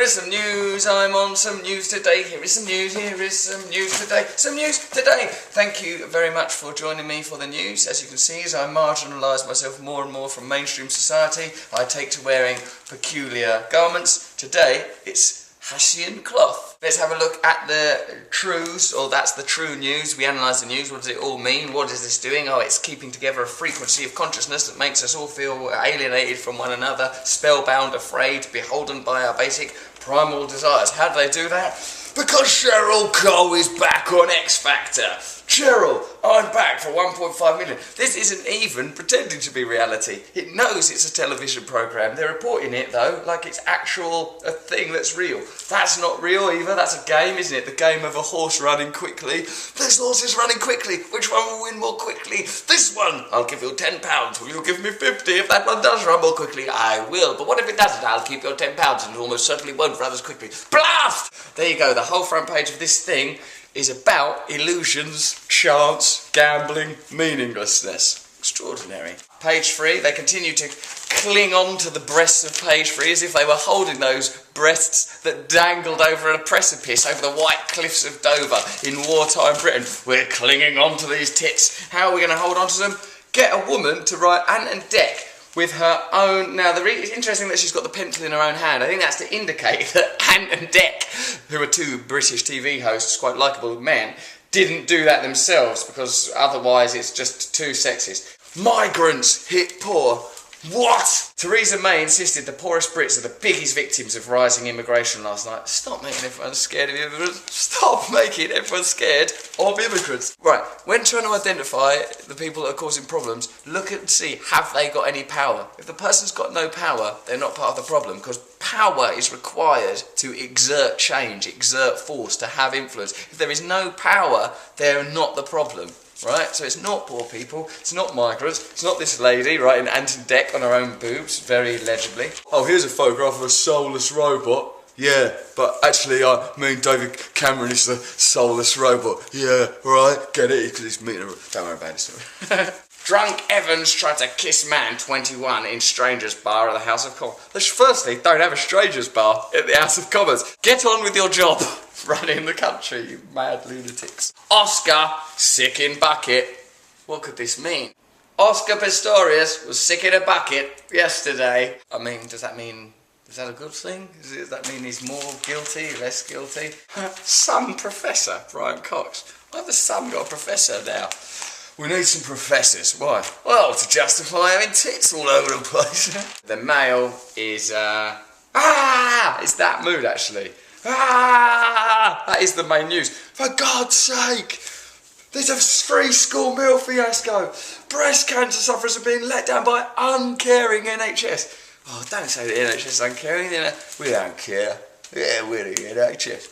is some news, I'm on some news today. Here is some news, here is some news today. Some news today. Thank you very much for joining me for the news. As you can see, as I marginalise myself more and more from mainstream society, I take to wearing peculiar garments. Today, it's Hessian cloth. Let's have a look at the Trews, or that's the true news. We analyse the news. What does it all mean? What is this doing? Oh, it's keeping together a frequency of consciousness that makes us all feel alienated from one another, spellbound, afraid, beholden by our basic primal desires. How do they do that? Because Cheryl Cole is back on X Factor. Cheryl, I'm back for 1.5 million. This isn't even pretending to be reality. It knows it's a television programme. They're reporting it, though, like it's a thing that's real. That's not real either. That's a game, isn't it? The game of a horse running quickly. This horse is running quickly. Which one will win more quickly? This one. I'll give you £10. Will you give me 50? If that one does run more quickly, I will. But what if it doesn't? I'll keep your £10 and it almost certainly won't run as quickly. Blast! There you go. The whole front page of this thing is about illusions, chance, gambling, meaninglessness. Extraordinary. Page 3, they continue to cling on to the breasts of page 3 as if they were holding those breasts that dangled over a precipice over the white cliffs of Dover in wartime Britain. We're clinging on to these tits. How are we going to hold on to them? Get a woman to write Ant and Dec with her own... Now, it's interesting that she's got the pencil in her own hand. I think that's to indicate that Ant and Dec, who are two British TV hosts, quite likeable men, didn't do that themselves, because otherwise it's just too sexist. Migrants hit poor. What? Theresa May insisted the poorest Brits are the biggest victims of rising immigration last night. Stop making everyone scared of immigrants. Stop making everyone scared of immigrants. Right, when trying to identify the people that are causing problems, look and see, have they got any power? If the person's got no power, they're not part of the problem, because power is required to exert change, exert force, to have influence. If there is no power, they're not the problem. Right, so it's not poor people, it's not migrants, it's not this lady writing Ant and Dec on her own boobs, very legibly. Oh, here's a photograph of a soulless robot. Yeah, but actually, David Cameron is the soulless robot. Yeah, right, get it? Because he's meeting her. Don't worry about it. Drunk Evans tried to kiss man 21 in Strangers Bar at the House of Commons. Firstly, don't have a Strangers Bar at the House of Commons. Get on with your job. Running the country, you mad lunatics. Oscar, sick in bucket. What could this mean? Oscar Pistorius was sick in a bucket yesterday. I mean, is that a good thing? Does that mean he's more guilty, less guilty? Some professor, Brian Cox. Why have the Sun got a professor now? We need some professors. Why? Well, to justify having tits all over the place. The Mail is, it's that mood, actually. That is the main news. For God's sake! There's a free school meal fiasco. Breast cancer sufferers are being let down by uncaring NHS. Oh, don't say the NHS is uncaring. We don't care. Yeah, we're the NHS.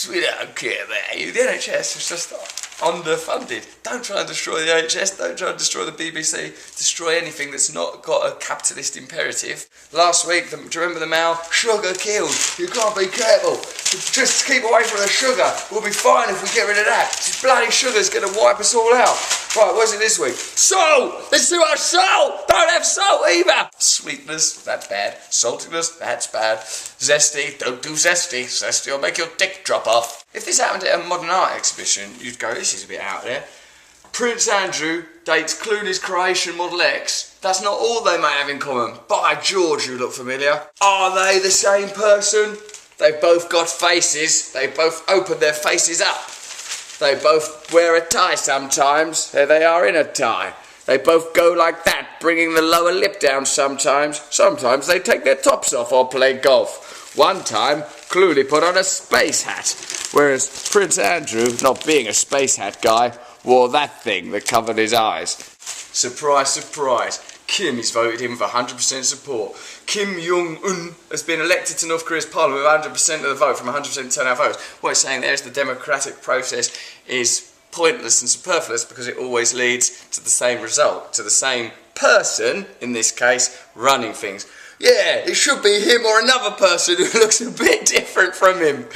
We don't care about you. The NHS is just underfunded. Don't try and destroy the NHS, don't try and destroy the BBC, destroy anything that's not got a capitalist imperative. Last week, do you remember the Mail? Sugar kills. You can't be careful. Just keep away from the sugar. We'll be fine if we get rid of that. This bloody sugar's going to wipe us all out. Right, what's it this week? Salt! There's too much salt! Don't have salt either! Sweetness, that's bad. Saltiness, that's bad. Zesty, don't do zesty. Zesty will make your dick drop off. If this happened at a modern art exhibition, you'd go, this is a bit out there. Prince Andrew dates Clooney's Croatian Model X. That's not all they may have in common. By George, you look familiar. Are they the same person? They've both got faces. They both open their faces up. They both wear a tie sometimes. There they are in a tie. They both go like that, bringing the lower lip down sometimes. Sometimes they take their tops off or play golf. One time, Clooney put on a space hat, whereas Prince Andrew, not being a space hat guy, wore that thing that covered his eyes. Surprise, surprise. Kim has voted him for 100% support. Kim Jong-un has been elected to North Korea's parliament with 100% of the vote from 100% turnout votes. What it's saying there is the democratic process is pointless and superfluous because it always leads to the same result, to the same person, in this case, running things. Yeah, it should be him or another person who looks a bit different from him.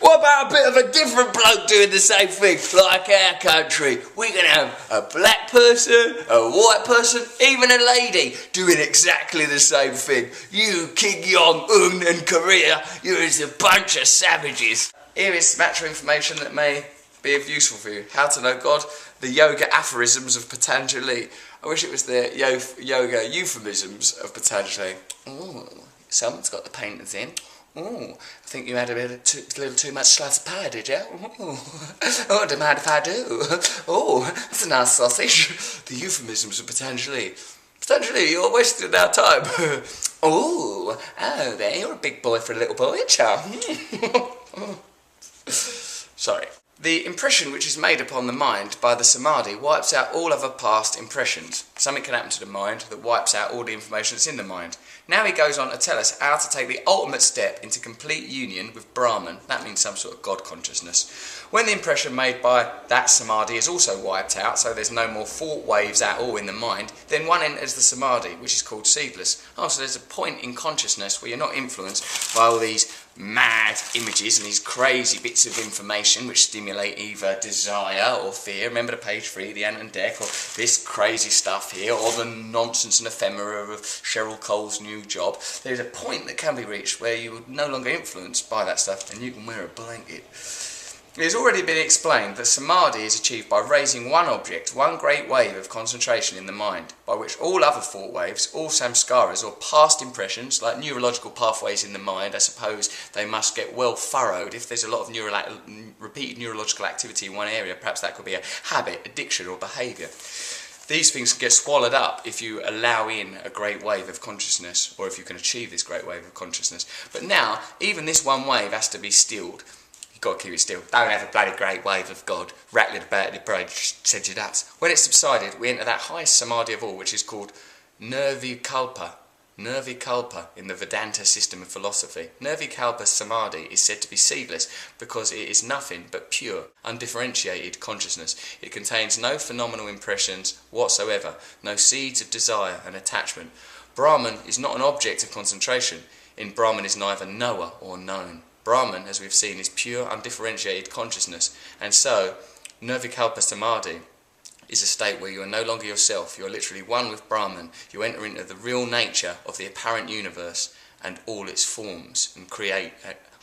What about a bit of a different bloke doing the same thing, like our country? We can have a black person, a white person, even a lady doing exactly the same thing. You, Kim Jong-un and Korea, you're just a bunch of savages. Here is some actual information that may be of useful for you. How to know God, the yoga aphorisms of Patanjali. I wish it was the yoga euphemisms of Patanjali. Ooh, someone's got the paintings in. Ooh, I think you had a little too much slice of pie, did you? Ooh. Oh, don't mind if I do. Oh, that's a nice sausage. The euphemisms of Patanjali. Patanjali, you're wasting our time. Oh, there, you're a big boy for a little boy, aren't you? Sorry. The impression which is made upon the mind by the samadhi wipes out all other past impressions. Something can happen to the mind that wipes out all the information that's in the mind. Now he goes on to tell us how to take the ultimate step into complete union with Brahman. That means some sort of God consciousness. When the impression made by that samadhi is also wiped out, so there's no more thought waves at all in the mind, then one enters the samadhi, which is called seedless. Oh, so there's a point in consciousness where you're not influenced by all these mad images and these crazy bits of information which stimulate either desire or fear. Remember the page 3, the Ant and Dec, or this crazy stuff here, or the nonsense and ephemera of Cheryl Cole's new job. There's a point that can be reached where you're no longer influenced by that stuff and you can wear a blanket. It has already been explained that samadhi is achieved by raising one object, one great wave of concentration in the mind, by which all other thought waves, all samskaras or past impressions, like neurological pathways in the mind, I suppose they must get well furrowed. If there's a lot of repeated neurological activity in one area, perhaps that could be a habit, addiction or behaviour. These things get swallowed up if you allow in a great wave of consciousness, or if you can achieve this great wave of consciousness. But now, even this one wave has to be stilled. You've got to keep it still. Don't have a bloody great wave of God rattling about in your brain, said you nuts. When it's subsided, we enter that highest samadhi of all, which is called nirvikalpa. Nirvikalpa in the Vedanta system of philosophy. Nirvikalpa samadhi is said to be seedless because it is nothing but pure, undifferentiated consciousness. It contains no phenomenal impressions whatsoever, no seeds of desire and attachment. Brahman is not an object of concentration. In Brahman is neither knower or known. Brahman, as we've seen, is pure, undifferentiated consciousness, and so Nirvikalpa Samadhi is a state where you are no longer yourself. You are literally one with Brahman. You enter into the real nature of the apparent universe and all its forms and create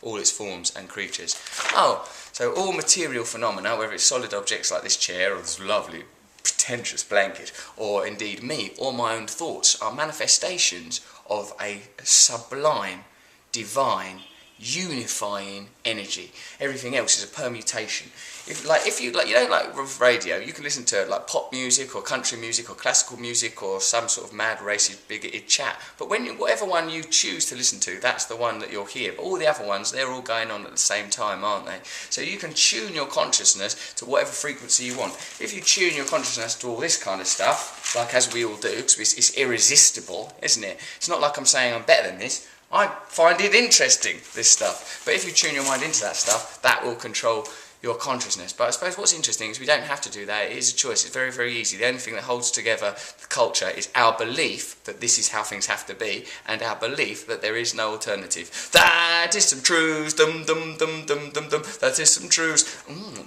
all its forms and creatures. Oh, so all material phenomena, whether it's solid objects like this chair or this lovely pretentious blanket, or indeed me or my own thoughts, are manifestations of a sublime, divine, unifying energy. Everything else is a permutation. If you like with radio, you can listen to like pop music or country music or classical music or some sort of mad racist bigoted chat. But whatever one you choose to listen to, that's the one that you'll hear. But all the other ones, they're all going on at the same time, aren't they? So you can tune your consciousness to whatever frequency you want. If you tune your consciousness to all this kind of stuff, like as we all do, because it's irresistible, isn't it? It's not like I'm saying I'm better than this. I find it interesting, this stuff. But if you tune your mind into that stuff, that will control your consciousness. But I suppose what's interesting is we don't have to do that. It is a choice. It's very, very easy. The only thing that holds together the culture is our belief that this is how things have to be, and our belief that there is no alternative. That is some Trews, dum dum dum dum dum dum. That is some Trews.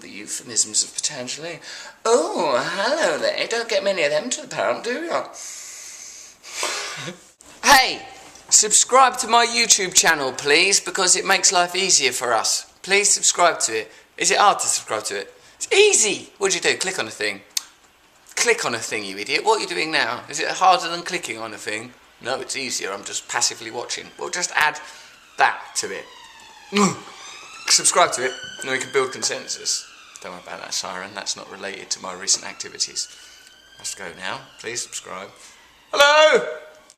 The euphemisms of Patanjali. Oh, hello there. You don't get many of them to the pound, do you? Hey! Subscribe to my YouTube channel, please, because it makes life easier for us. Please subscribe to it. Is it hard to subscribe to it? It's easy! What do you do? Click on a thing. Click on a thing, you idiot. What are you doing now? Is it harder than clicking on a thing? No, it's easier. I'm just passively watching. Well, just add that to it. Subscribe to it, and we can build consensus. Don't worry about that siren. That's not related to my recent activities. Must go now. Please subscribe. Hello!